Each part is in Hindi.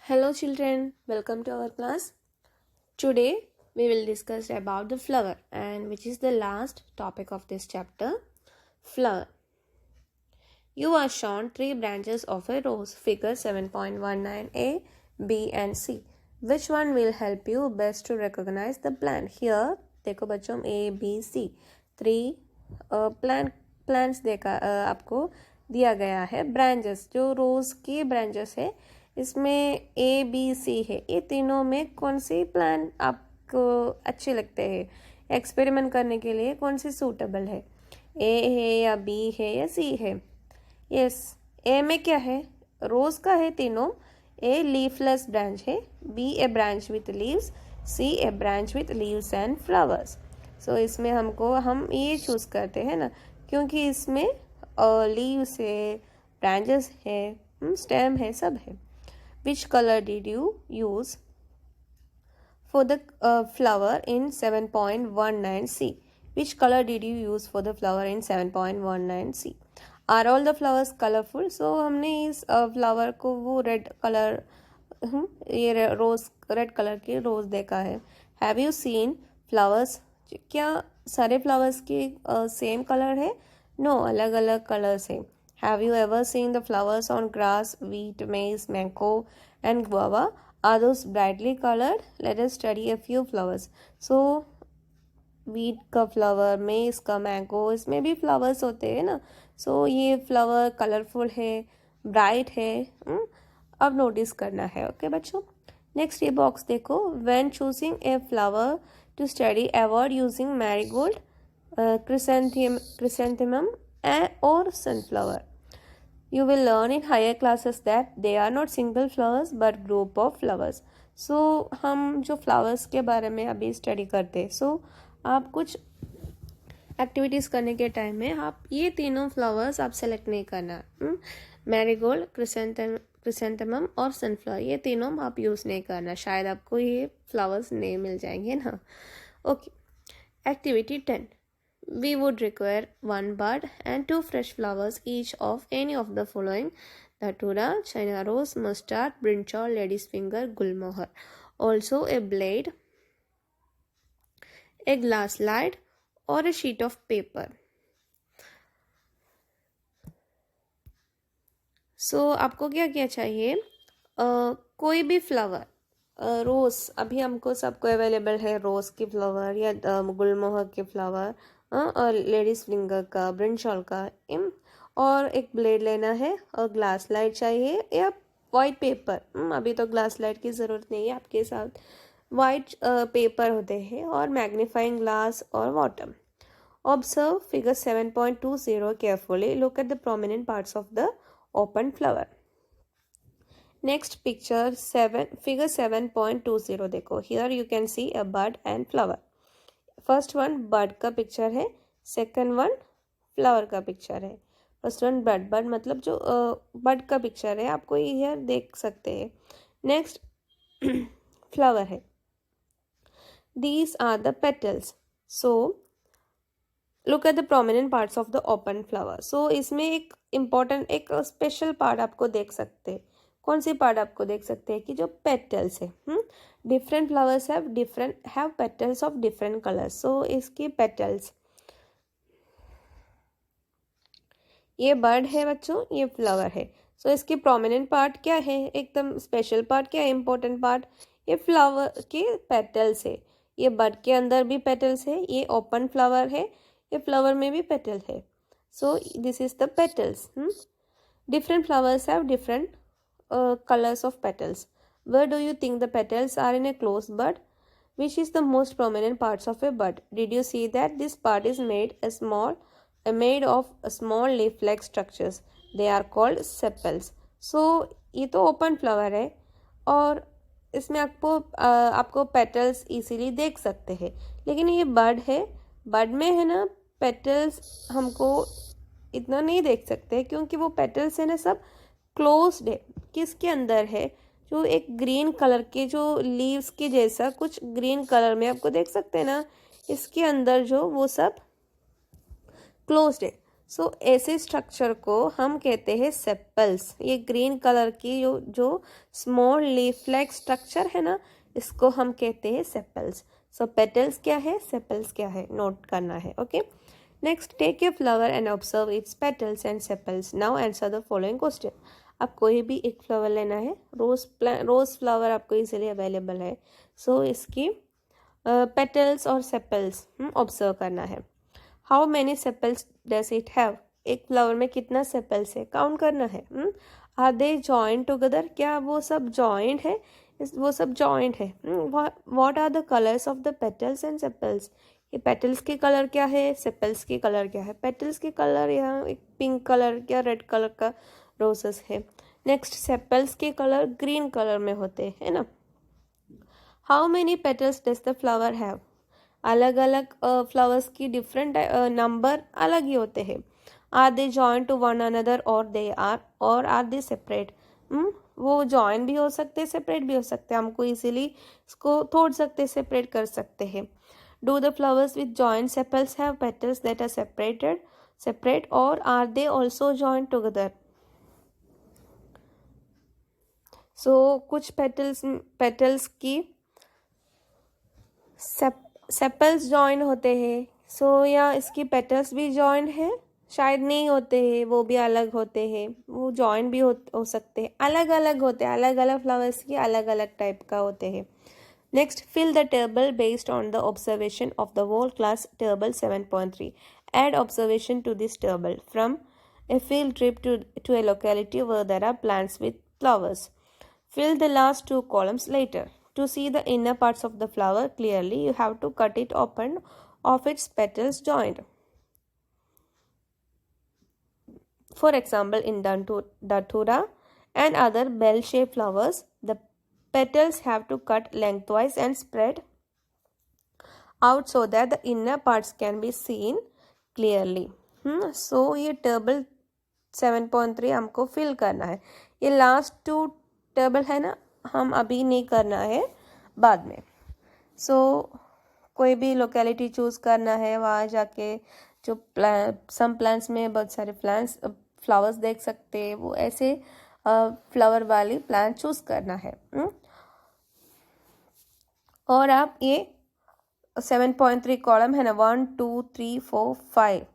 Hello children, welcome to our class. Today we will discuss about the flower and which is the last topic of this chapter, flower. You are shown three branches of a rose, figure 7.19a, b and c. Which one will help you best to recognize the plant? Here देखो बच्चों A, B, C three plants देखा आपको दिया गया है. ब्रांचेस जो रोज के ब्रांचेस है इसमें A, B, C है. ये तीनों में कौन सी प्लांट आपको अच्छे लगते हैं? एक्सपेरिमेंट करने के लिए कौन सी सूटेबल है? A है या B है या C है? यस, ए में क्या है? रोज का है तीनों. ए लीफलेस ब्रांच है, B a branch with leaves, C a branch with leaves and flowers. So इसमें हम ये चूज करते हैं ना, क्योंकि इसमें लीव्स है, ब्रांचेस है, स्टेम है, सब है. Which colour did you use for the flower in 7.19c? Which color did you use for the flower in 7.19c? Are all the flowers colorful? So हमने इस फ्लावर को वो रेड कलर, ये रोज रेड कलर की रोज देखा है. Have you seen flowers? क्या सारे फ्लावर्स के सेम कलर है? नो, अलग अलग कलर्स है. Have you ever seen the flowers on grass, wheat, maize, mango and guava? Are those brightly colored? Let us study a few flowers. So wheat का फ्लावर, मेज का, मैंगो, इसमें भी फ्लावर्स होते हैं ना. सो ये फ्लावर कलरफुल है, ब्राइट है. अब नोटिस करना है. ओके बच्चों, नेक्स्ट ये बॉक्स देखो. When choosing a flower to study avoid using marigold, chrysanthemum और sunflower. You will learn in higher classes that they are not single flowers but group of flowers. So हम जो flowers के बारे में अभी स्टडी करते हैं. So आप कुछ एक्टिविटीज़ करने के टाइम में आप ये तीनों फ्लावर्स आप सेलेक्ट नहीं करना. मैरीगोल्ड, क्रिसेंथेमम और सनफ्लावर, ये तीनों आप यूज़ नहीं करना. शायद आपको ये फ्लावर्स नहीं मिल जाएंगे ना. Okay, activity 10. We would require one bud and two fresh flowers each of any of the following: Datura, China rose, mustard, brinjal, lady's finger, gulmohar. Also a blade, a glass slide or a sheet of paper. So आपको क्या क्या चाहिए? कोई भी फ्लावर, रोज अभी हमको सबको अवेलेबल है. रोज की फ्लावर या गुलमोहर के फ्लावर, और लेडीज फिंगर का, ब्रिंजॉल का, और एक ब्लेड लेना है और ग्लास लाइट चाहिए या वाइट पेपर. अभी तो ग्लास लाइट की ज़रूरत नहीं है, आपके साथ वाइट पेपर होते हैं, और मैग्नीफाइंग ग्लास और water. Observe figure 7.20 carefully. Look at the prominent parts of the open flower. Next picture figure 7.20 देखो. Here you can see a bud and flower. First one bud का पिक्चर है, सेकंड वन फ्लावर का पिक्चर है. फर्स्ट वन बड मतलब जो बड का पिक्चर है, आपको ये देख सकते हैं. नेक्स्ट फ्लावर है. These are the petals. So look at the prominent parts of the open flower. So इसमें एक इम्पॉर्टेंट, एक स्पेशल पार्ट आपको देख सकते हैं. कौन सी पार्ट आपको देख सकते हैं कि जो पेटल्स है. Different flowers have petals of different colours. So इसकी पेटल्स, ये बर्ड है बच्चों, ये फ्लावर है. सो इसकी प्रोमिनेंट पार्ट क्या है, एकदम स्पेशल पार्ट क्या है, इंपॉर्टेंट पार्ट, ये फ्लावर के पेटल्स है. ये बर्ड के अंदर भी पेटल्स है, ये ओपन फ्लावर है, ये फ्लावर में भी पेटल है. So this is the petals. Different flowers have different colors of petals. Where do you think the petals are in a closed bud? Which is the most prominent parts of a bud? Did you see that this part is made of small leaf-like structures? They are called sepals. So ये तो open flower है, और इसमें आपको petals easily देख सकते हैं. लेकिन ये bud है, bud में है ना petals हमको इतना नहीं देख सकते, क्योंकि वो petals है ना सब क्लोज्ड है. किसके अंदर है? जो एक ग्रीन कलर के, जो लीव्स के जैसा कुछ ग्रीन कलर में आपको देख सकते हैं ना, इसके अंदर जो वो सब क्लोज्ड है. सो ऐसे स्ट्रक्चर को हम कहते हैं सेपल्स। ये ग्रीन कलर की जो स्मॉल लीफ लाइक स्ट्रक्चर है ना, इसको हम कहते हैं सेपल्स। सो पेटल्स क्या है, सेपल्स क्या है, नोट करना है। Okay, next, take a flower and observe its petals and sepals. Now answer the following question. आप कोई भी एक फ्लावर लेना है, रोज फ्लावर आपको इजीली अवेलेबल है। सो इसकी पेटल्स और सेपल्स ऑब्जर्व करना है। How many sepals does it have, एक फ्लावर में कितना सेपल्स है काउंट करना है। आर दे जॉइंट टुगेदर, क्या वो सब जॉइंट है, वो सब जॉइंट है। What are the colours of the petals and sepals, ये पेटल्स के कलर क्या है, सेपल्स के कलर क्या है। पेटल्स के कलर यहाँ एक पिंक कलर या रेड कलर का रोजेस है। नेक्स्ट, सेपल्स के कलर ग्रीन कलर में होते हैं ना। How many petals does the flower have, अलग अलग फ्लावर्स की डिफरेंट नंबर अलग ही होते हैं। Are they join to one another और आर दे सेपरेट, वो जॉइन भी हो सकते हैं, सेपरेट भी हो सकते हैं। हमको इजीली इसको तोड़ सकते, सेपरेट कर सकते हैं। Do the flowers with joint sepals have petals that are separate और are they also join together. So कुछ पेटल्स की सेपल्स जॉइन होते हैं। सो या इसकी पेटल्स भी जॉइन है, शायद नहीं होते हैं, वो भी अलग होते हैं। वो जॉइन भी हो सकते हैं, अलग अलग होते हैं, अलग अलग फ्लावर्स की अलग अलग टाइप का होते हैं। Next, fill the table based on the observation of the whole class, table 7.3. Add observation to this table from a field trip to a locality where there are plants with flowers. Fill the last two columns later. To see the inner parts of the flower clearly, you have to cut it open of its petals joined. For example, in Datura and other bell-shaped flowers, the petals have to cut lengthwise and spread out so that the inner parts can be seen clearly. So ये टेबल 7.3 हमको फिल करना है। ये लास्ट टू टेबल है ना, हम अभी नहीं करना है, बाद में। सो कोई भी लोकेलिटी चूज करना है, वहाँ जाके जो सम प्लांट्स में बहुत सारे फ्लावर्स देख सकते हैं, वो ऐसे फ्लावर वाली प्लांट चूज करना है। और आप ये 7.3 कॉलम है ना, 1 2 3 4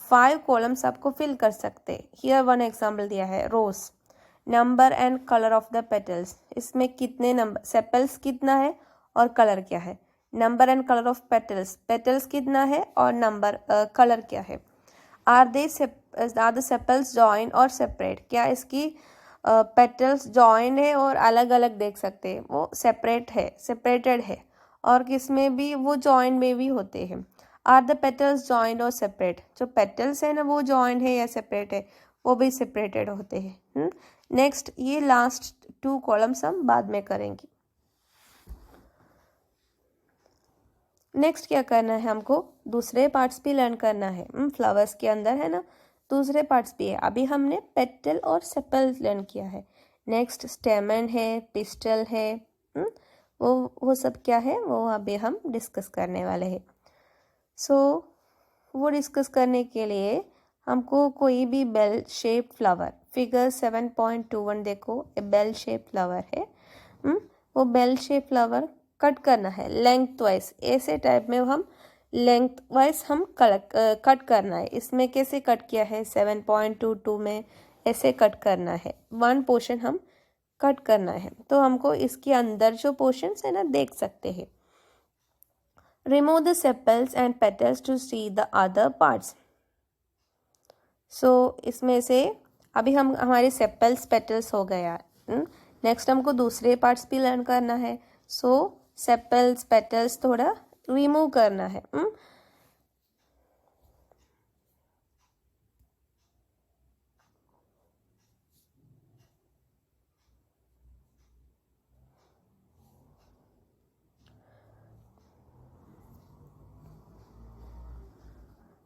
5 कॉलम्स आपको फिल कर सकते हैं। हियर वन एग्जाम्पल दिया है, rose, number and colour of the petals. इसमें कितने नंबर, सेपल्स कितना है और कलर क्या है। Number and colour of petals कितना है और नंबर कलर क्या है। आर द सेपल्स जॉइन और सेपरेट, क्या इसकी पेटल्स जॉइन है और अलग अलग देख सकते हैं, वो सेपरेटेड है। और किसमें भी वो जॉइन में भी होते हैं। आर द पेटल्स जॉइंड और सेपरेट, जो पेटल्स है ना वो जॉइंड है या सेपरेट है, वो भी सेपरेटेड होते हैं। नेक्स्ट, ये लास्ट टू कॉलम्स हम बाद में करेंगे। नेक्स्ट क्या करना है, हमको दूसरे पार्ट्स भी लर्न करना है। फ्लावर्स के अंदर है ना दूसरे पार्ट्स भी है। अभी हमने पेटल और सेपल लर्न किया है। नेक्स्ट, स्टेमन है, पिस्टल है, वो सब क्या है, वो अभी हम डिस्कस करने वाले हैं। सो वो डिस्कस करने के लिए हमको कोई भी बेल शेप फ्लावर, फिगर 7.21 देखो, ए बेल शेप फ्लावर है। वो बेल शेप फ्लावर कट करना है लेंथ वाइज, ऐसे टाइप में हम लेंथ वाइज हम कट करना है। इसमें कैसे कट किया है, 7.22 में ऐसे कट करना है। वन पोर्शन हम कट करना है, तो हमको इसके अंदर जो पोर्शंस है ना देख सकते हैं। Remove the sepals and petals to see the other parts. So इसमें से अभी हम हमारे सेपल्स पेटल्स हो गया। नेक्स्ट हमको दूसरे पार्ट्स भी लर्न करना है। सो सेपल्स पेटल्स थोड़ा रिमूव करना है।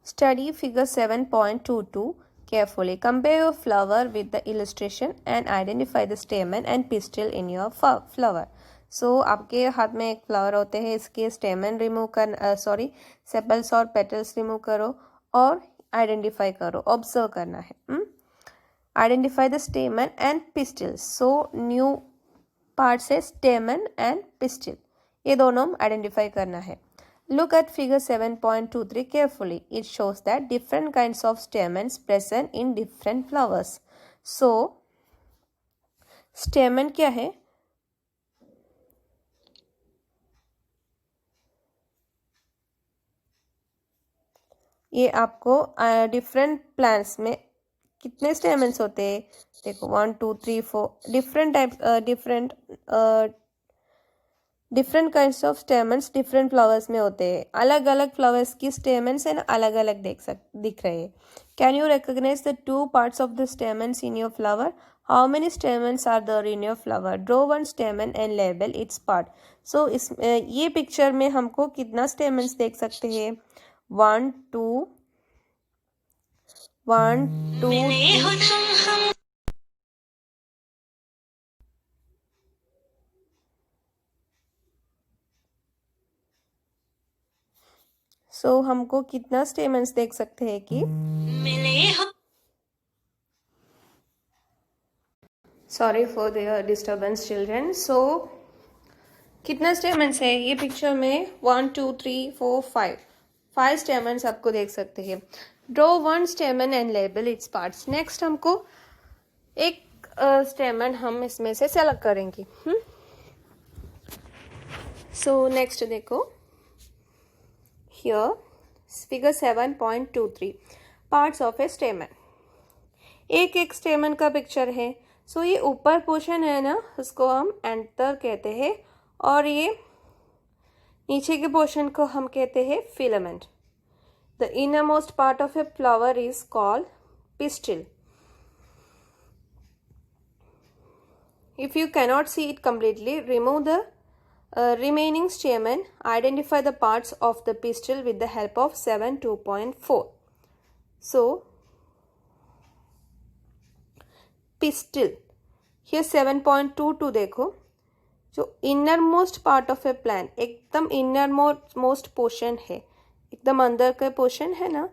Study figure 7.22 carefully. Compare your flower with the illustration and identify the stamen and pistil in your flower. So आपके हाथ में एक फ्लावर होते हैं, इसके स्टेमन रिमूव कर सेपल्स और पेटल्स रिमूव करो और आइडेंटिफाई करो, ऑब्जर्व करना है। Identify the स्टेमन and pistil. So new parts है स्टेमन एंड पिस्टिल, ये दोनों आइडेंटिफाई करना है। Look at figure 7.23 carefully. It shows that different kinds of stamens present in different flowers. So, stamen क्या है? ये आपको डिफरेंट प्लांट्स में कितने स्टेमेंस होते हैं? देखो 1 2 3 4 different types different kinds of stamens different flowers में होते हैं। अलग अलग फ्लावर्स की स्टेमेंस है ना, अलग अलग दिख रहे हैं। Can you recognise the 2 parts of the stamens in your flower? How many stamens are there in your flower? Draw 1 stamen and label its part. So ये पिक्चर में हमको कितना स्टेमेंस देख सकते हैं? 1 2 1 2 3 सो हमको कितना स्टेमेंस देख सकते हैं कि sorry for the disturbance children. So कितना स्टेमेंस है ये पिक्चर में? 1 2 3 4 5 स्टेमेंस आपको देख सकते हैं। Draw 1 stamen and label its parts. Next हमको एक स्टेमन हम इसमें से सेलेक्ट करेंगे। सो नेक्स्ट देखो, हियर फिगर 7.23 पार्ट्स ऑफ ए स्टेमन। एक एक स्टेमन का पिक्चर है। सो ये ऊपर पोर्शन है ना, उसको हम एंटर कहते हैं, और ये नीचे के पोर्शन को हम कहते हैं filament. The inner most part of a flower is called pistil. If you cannot see it completely, remove the remaining stamen. Identify the parts of the pistil with the help of 7.2.4. So, pistil. Here 7.22 देखो, जो inner most part of A plant, एकदम इनर मोस्ट पोर्शन है, एकदम अंदर का पोर्शन है ना,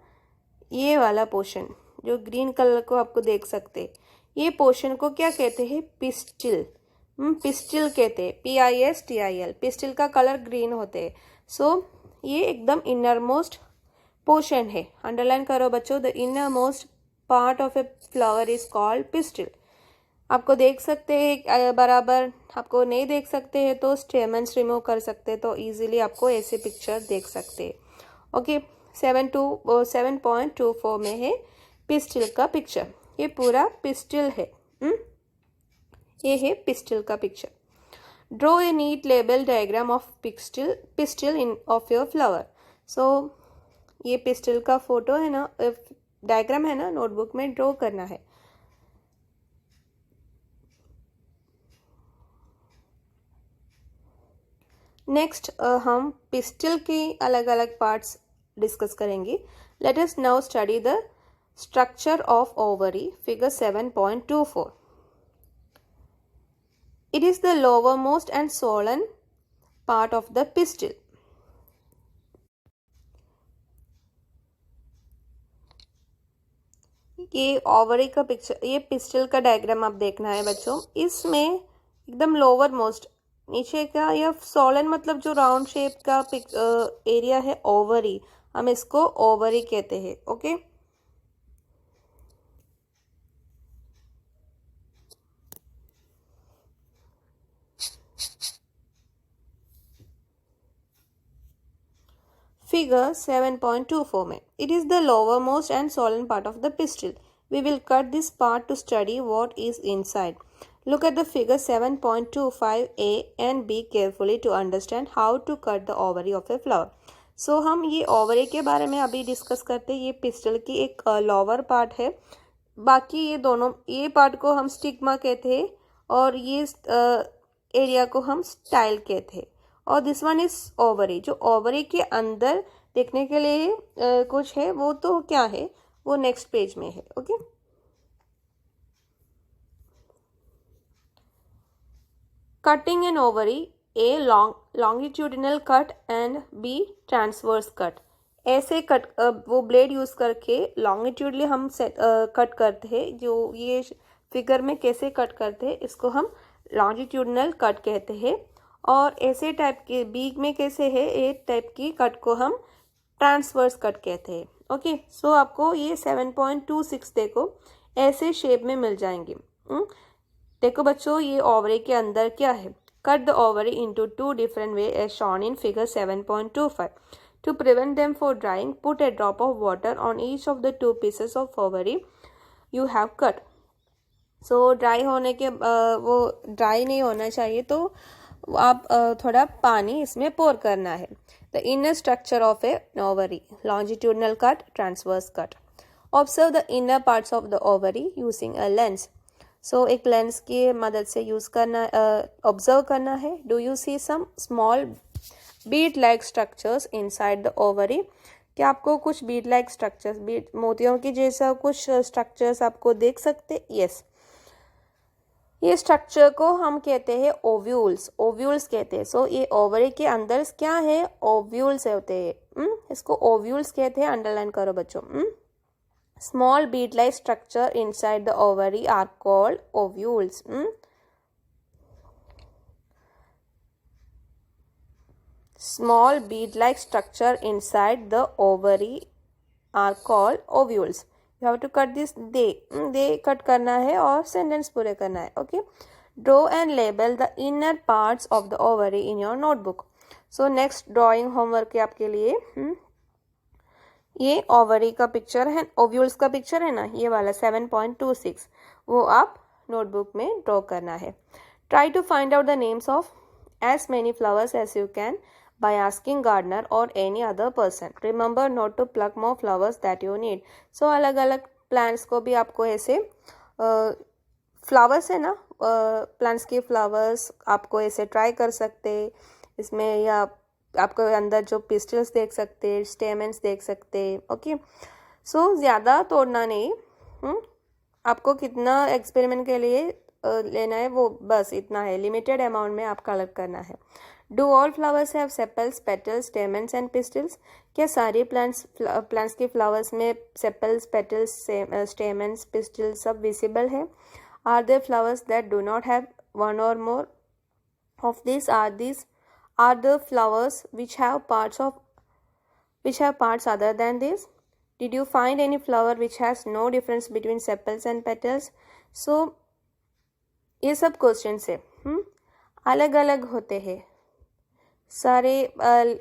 ये वाला पोर्शन जो ग्रीन कलर को आपको देख सकते हैं, ये पोर्शन को क्या कहते हैं? पिस्टिल। पिस्टिल कहते हैं, PISTIL। पिस्टिल का कलर ग्रीन होते हैं। सो ये एकदम इनर मोस्ट पोर्शन है। अंडरलाइन करो बच्चों, the inner most part of a flower is called pistil. आपको देख सकते हैं बराबर, आपको नहीं देख सकते हैं तो स्टेमन्स रिमूव कर सकते हैं, तो इजीली आपको ऐसे पिक्चर देख सकते हैं। ओके, 7.24 में है पिस्टिल का पिक्चर। ये पूरा पिस्टिल है। ये है पिस्टिल का पिक्चर। Draw a neat label diagram of pistil in of your flower. So ये पिस्टिल का फोटो है ना, डायग्राम है ना, नोटबुक में ड्रॉ करना है। नेक्स्ट हम पिस्टिल की अलग अलग पार्ट्स डिस्कस करेंगे। Let us now study the structure of ovary, figure 7.24. It is the lowermost and swollen part of the pistil. ये ओवरी का पिक्चर, ये पिस्टिल का डायग्राम आप देखना है बच्चों। इसमें एकदम लोअर मोस्ट नीचे का, यह सोलन मतलब जो राउंड शेप का एरिया है ओवरी, हम इसको ओवरी कहते हैं। ओके, Figure 7.24 में, it is the lowermost and swollen part of the pistil. We will cut this part to study what is inside. Look at the figure 7.25a and b carefully to understand how to cut the ovary of a flower. So हम ये ओवरी के बारे में अभी डिस्कस करते हैं। ये पिस्टिल की एक लोअर पार्ट है, बाकी ये दोनों, ये पार्ट को हम स्टिग्मा कहते हैं और ये एरिया को हम स्टाइल कहते हैं। और दिस वन इज ओवरी। जो ओवरी के अंदर देखने के लिए कुछ है, वो तो क्या है, वो नेक्स्ट पेज में है। Okay, cutting an ovary, A longitudinal cut and B transverse cut. ऐसे कट वो ब्लेड यूज़ करके लॉन्गिट्यूडली हम कट करते हैं। जो ये फिगर में कैसे कट करते हैं इसको हम लॉन्जिट्यूडनल कट कहते हैं। और ऐसे टाइप के बीच में कैसे है ये टाइप की कट को हम ट्रांसवर्स कट कहते हैं। ओके, सो आपको ये 7.26 देखो ऐसे शेप में मिल जाएंगे। देखो बच्चों, ये ओवरी के अंदर क्या है? Cut the ovary into 2 different way as shown in figure 7.25. To prevent them for drying, put a drop of water on each of the 2 pieces of ovary you have cut. So dry होने के वो ड्राई नहीं होना चाहिए, तो आप थोड़ा पानी इसमें पोर करना है। The inner structure of a ovary: longitudinal cut, transverse cut. Observe the inner parts of the ovary using a lens. So एक लेंस की मदद से यूज़ करना, ऑब्जर्व करना है। Do you see some small bead-like structures inside the ovary? क्या आपको कुछ bead-like structures, बीड मोतियों की जैसा कुछ स्ट्रक्चर्स आपको देख सकते? यस, ये स्ट्रक्चर को हम कहते हैं ओव्यूल्स। ओव्यूल्स कहते हैं। सो ये ओवरी के अंदर क्या है? ओव्यूल्स होते हैं। इसको ओव्यूल्स कहते हैं। अंडरलाइन करो बच्चों। Small bead-like structure inside the ovary are called ovules. Small bead-like structure inside the ovary are called ovules. You have to cut this they cut करना है और सेंटेंस पूरे करना है। Okay, draw and label the inner parts of the ovary in your notebook. So next drawing homework है आपके लिए। ये ओवरी का पिक्चर है, ओव्यूल्स का पिक्चर है ना, ये वाला 7.26, वो आप नोटबुक में ड्रॉ करना है। Try to find out the names of as many flowers as you can by asking gardener or any other person. Remember not to pluck more flowers that you need. So अलग अलग प्लांट्स को भी आपको ऐसे फ्लावर्स है ना, प्लांट्स के फ्लावर्स आपको ऐसे ट्राई कर सकते इसमें, या आपको अंदर जो पिस्टल्स देख सकते, स्टेमेंस देख सकते। ओके, सो ज़्यादा तोड़ना नहीं। आपको कितना एक्सपेरिमेंट के लिए लेना है वो बस इतना है, लिमिटेड अमाउंट में आप कलेक्ट करना है। Do all flowers have sepals, petals, stamens and pistils? क्या सारे प्लांट्स के फ्लावर्स में सेपल्स, पेटल्स, स्टेमेंस, पिस्टल्स सब विजिबल है? Are there flowers that do not have one और more of this? Are the flowers which have parts other than this? Did you find any flower which has no difference between sepals and petals? So ये सब क्वेश्चंस है, अलग अलग होते हैं सारे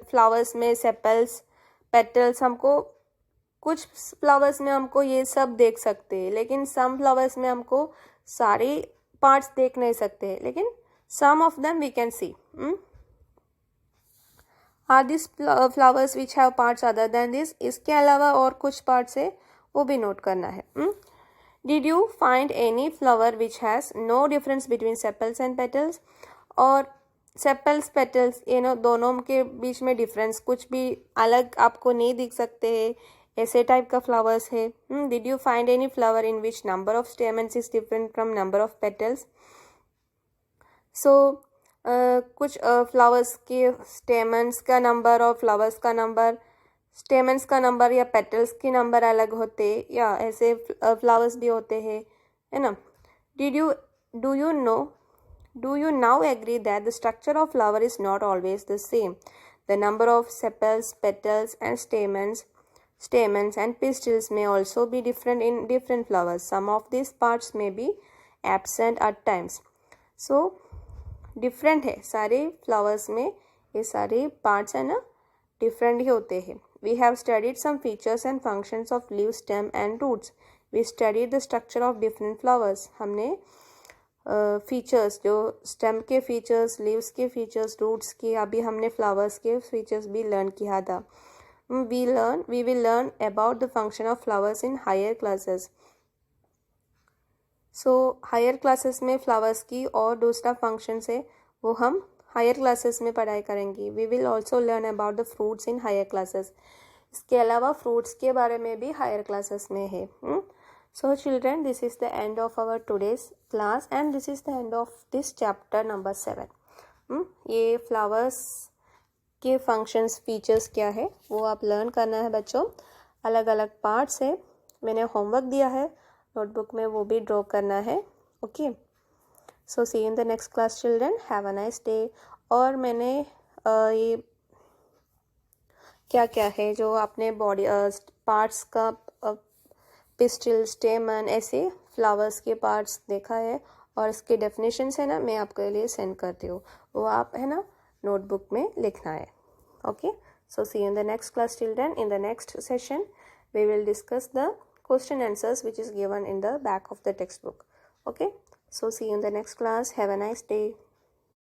फ्लावर्स में। सेपल्स, पेटल्स, हमको कुछ फ्लावर्स में हमको ये सब देख सकते हैं, लेकिन सम फ्लावर्स में हमको सारे पार्ट्स देख नहीं सकते, लेकिन some of them we can see. Are this flowers which have parts other than this? इसके अलावा और कुछ पार्ट्स है वो भी नोट करना है। Did you find any flower which has no difference between sepals and petals? और सेपल्स, पेटल्स, दोनों के बीच में डिफरेंस कुछ भी अलग आपको नहीं दिख सकते हैं, ऐसे टाइप का फ्लावर्स है। Did you find any flower in which number of stamens is different from number of petals? So कुछ फ्लावर्स के स्टेमन्स का नंबर और फ्लावर्स का नंबर, स्टेमन्स का नंबर या पेटल्स के नंबर अलग होते, या ऐसे फ्लावर्स भी होते हैं, है ना। Do you now agree that the structure of flower is not always the same? The number of sepals, petals and stamens and pistils may also be different in different flowers. Some of these parts may be absent at times. So different है सारे फ्लावर्स में, ये सारे पार्ट्स है ना डिफरेंट ही होते हैं। We have studied some features and functions of leave, stem and roots. We studied the structure of different flowers. हमने फीचर्स, जो स्टेम के फीचर्स, लीव्स के फीचर्स, रूट्स के, अभी हमने फ्लावर्स के फीचर्स भी लर्न किया था। we will learn about the function of flowers in higher classes. So higher classes में फ्लावर्स की और दूसरा फंक्शंस है वो हम हायर क्लासेस में पढ़ाई करेंगे। We will also learn about the fruits in higher classes. इसके अलावा फ्रूट्स के बारे में भी हायर क्लासेस में है। So children, this is the end of our today's class and this is the end of this chapter number 7। ये फ्लावर्स के फंक्शंस फीचर्स क्या है वो आप लर्न करना है बच्चों। अलग अलग पार्ट्स है, मैंने होमवर्क दिया है नोटबुक में, वो भी ड्रॉ करना है। Okay, so see in the next class children, have a nice day. और मैंने ये क्या क्या है जो आपने बॉडी पार्ट्स का पिस्टिल, स्टेमन, ऐसे फ्लावर्स के पार्ट्स देखा है और इसके डेफिनेशंस है ना, मैं आपके लिए सेंड करती हूँ, वो आप है ना नोटबुक में लिखना है। Okay, so see you in the next class children. In the next session we will discuss the question answers which is given in the back of the textbook. Okay, so see you in the next class. Have a nice day.